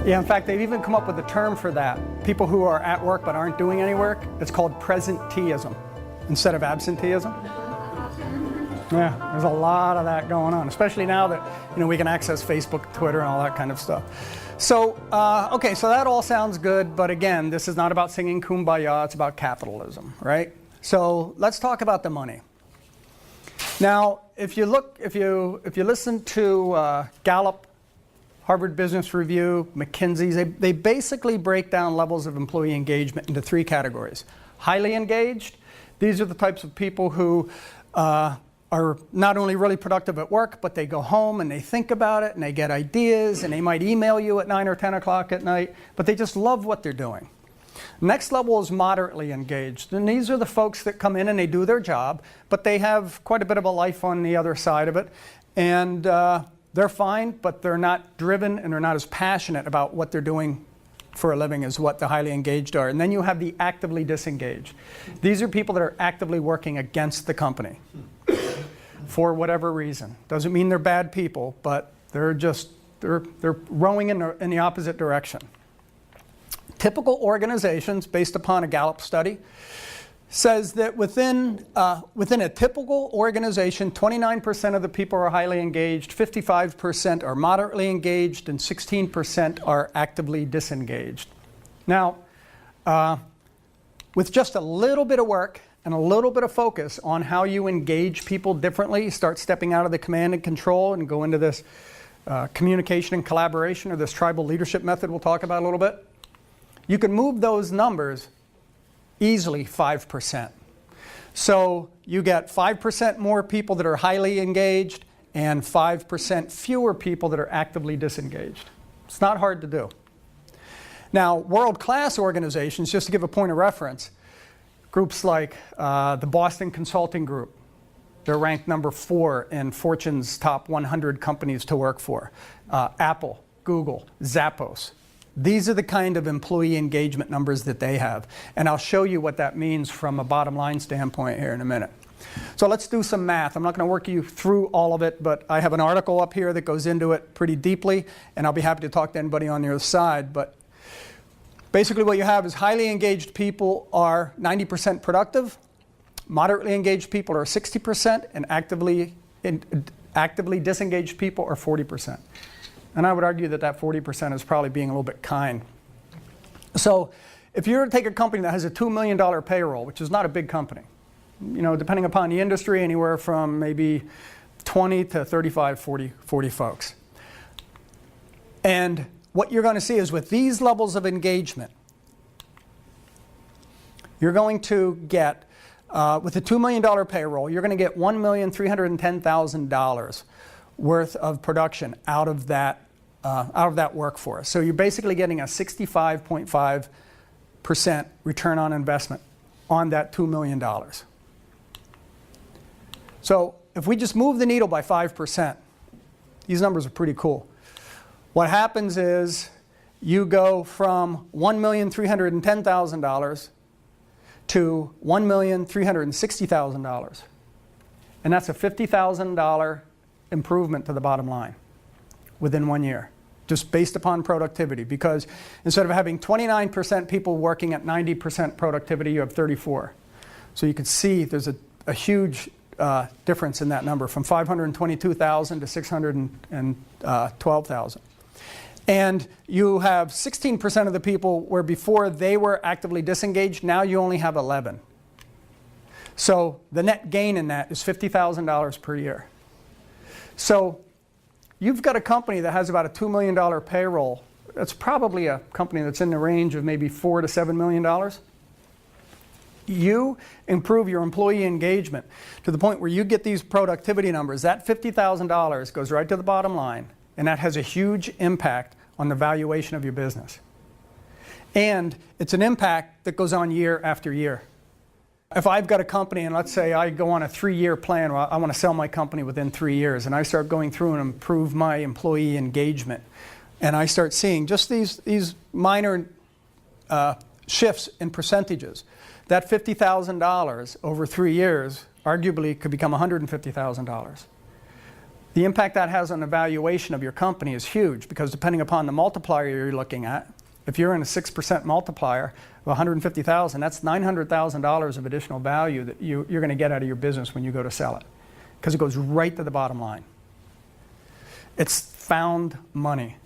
Yeah, in fact, they've even come up with a term for that. People who are at work but aren't doing any work, it's called presenteeism instead of absenteeism. Yeah, there's a lot of that going on, especially now that we can access Facebook, Twitter, and all that kind of stuff. So, okay, so that all sounds good, but again, this is not about singing Kumbaya, it's about capitalism, right? So let's talk about the money. Now, if you listen to Gallup, Harvard Business Review, McKinsey's, they basically break down levels of employee engagement into three categories. Highly engaged, these are the types of people who are not only really productive at work, but they go home and they think about it and they get ideas and they might email you at 9 or 10 o'clock at night, but they just love what they're doing. Next level is moderately engaged, and these are the folks that come in and they do their job, but they have quite a bit of a life on the other side of it, and they're fine, but they're not driven and they're not as passionate about what they're doing for a living as what the highly engaged are. And then you have the actively disengaged. These are people that are actively working against the company for whatever reason. Doesn't mean they're bad people, but they're rowing in the opposite direction. Typical organizations, based upon a Gallup study, says that within a typical organization, 29% of the people are highly engaged, 55% are moderately engaged, and 16% are actively disengaged. Now, with just a little bit of work and a little bit of focus on how you engage people differently, start stepping out of the command and control and go into this communication and collaboration, or this tribal leadership method we'll talk about a little bit, you can move those numbers easily 5%. So you get 5% more people that are highly engaged and 5% fewer people that are actively disengaged. It's not hard to do. Now, world-class organizations, just to give a point of reference, groups like the Boston Consulting Group, they're ranked number 4 in Fortune's top 100 companies to work for. Apple, Google, Zappos. These are the kind of employee engagement numbers that they have. And I'll show you what that means from a bottom line standpoint here in a minute. So let's do some math. I'm not going to work you through all of it, but I have an article up here that goes into it pretty deeply, and I'll be happy to talk to anybody on the other side. But basically what you have is highly engaged people are 90% productive, moderately engaged people are 60%, and actively disengaged people are 40%. And I would argue that that 40% is probably being a little bit kind. So if you were to take a company that has a $2 million payroll, which is not a big company, depending upon the industry, anywhere from maybe 20 to 35, 40 folks. And what you're going to see is with these levels of engagement, you're going to get, with a $2 million payroll, you're going to get $1,310,000 worth of production out of that workforce. So you're basically getting a 65.5% return on investment on that $2 million. So if we just move the needle by 5%, these numbers are pretty cool. What happens is you go from $1,310,000 to $1,360,000. And that's a $50,000 improvement to the bottom line within 1 year, just based upon productivity. Because instead of having 29% people working at 90% productivity, you have 34. So you can see there's a huge difference in that number, from 522,000 to 612,000. And you have 16% of the people where before they were actively disengaged, now you only have 11. So the net gain in that is $50,000 per year. So you've got a company that has about a $2 million payroll. That's probably a company that's in the range of maybe $4 to $7 million. You improve your employee engagement to the point where you get these productivity numbers. That $50,000 goes right to the bottom line, and that has a huge impact on the valuation of your business. And it's an impact that goes on year after year. If I've got a company, and let's say I go on a 3-year plan, where I want to sell my company within 3 years, and I start going through and improve my employee engagement, and I start seeing just these minor shifts in percentages, that $50,000 over 3 years arguably could become $150,000. The impact that has on the valuation of your company is huge, because depending upon the multiplier you're looking at, if you're in a 6% multiplier of 150,000, that's $900,000 of additional value that you're going to get out of your business when you go to sell it, because it goes right to the bottom line. It's found money.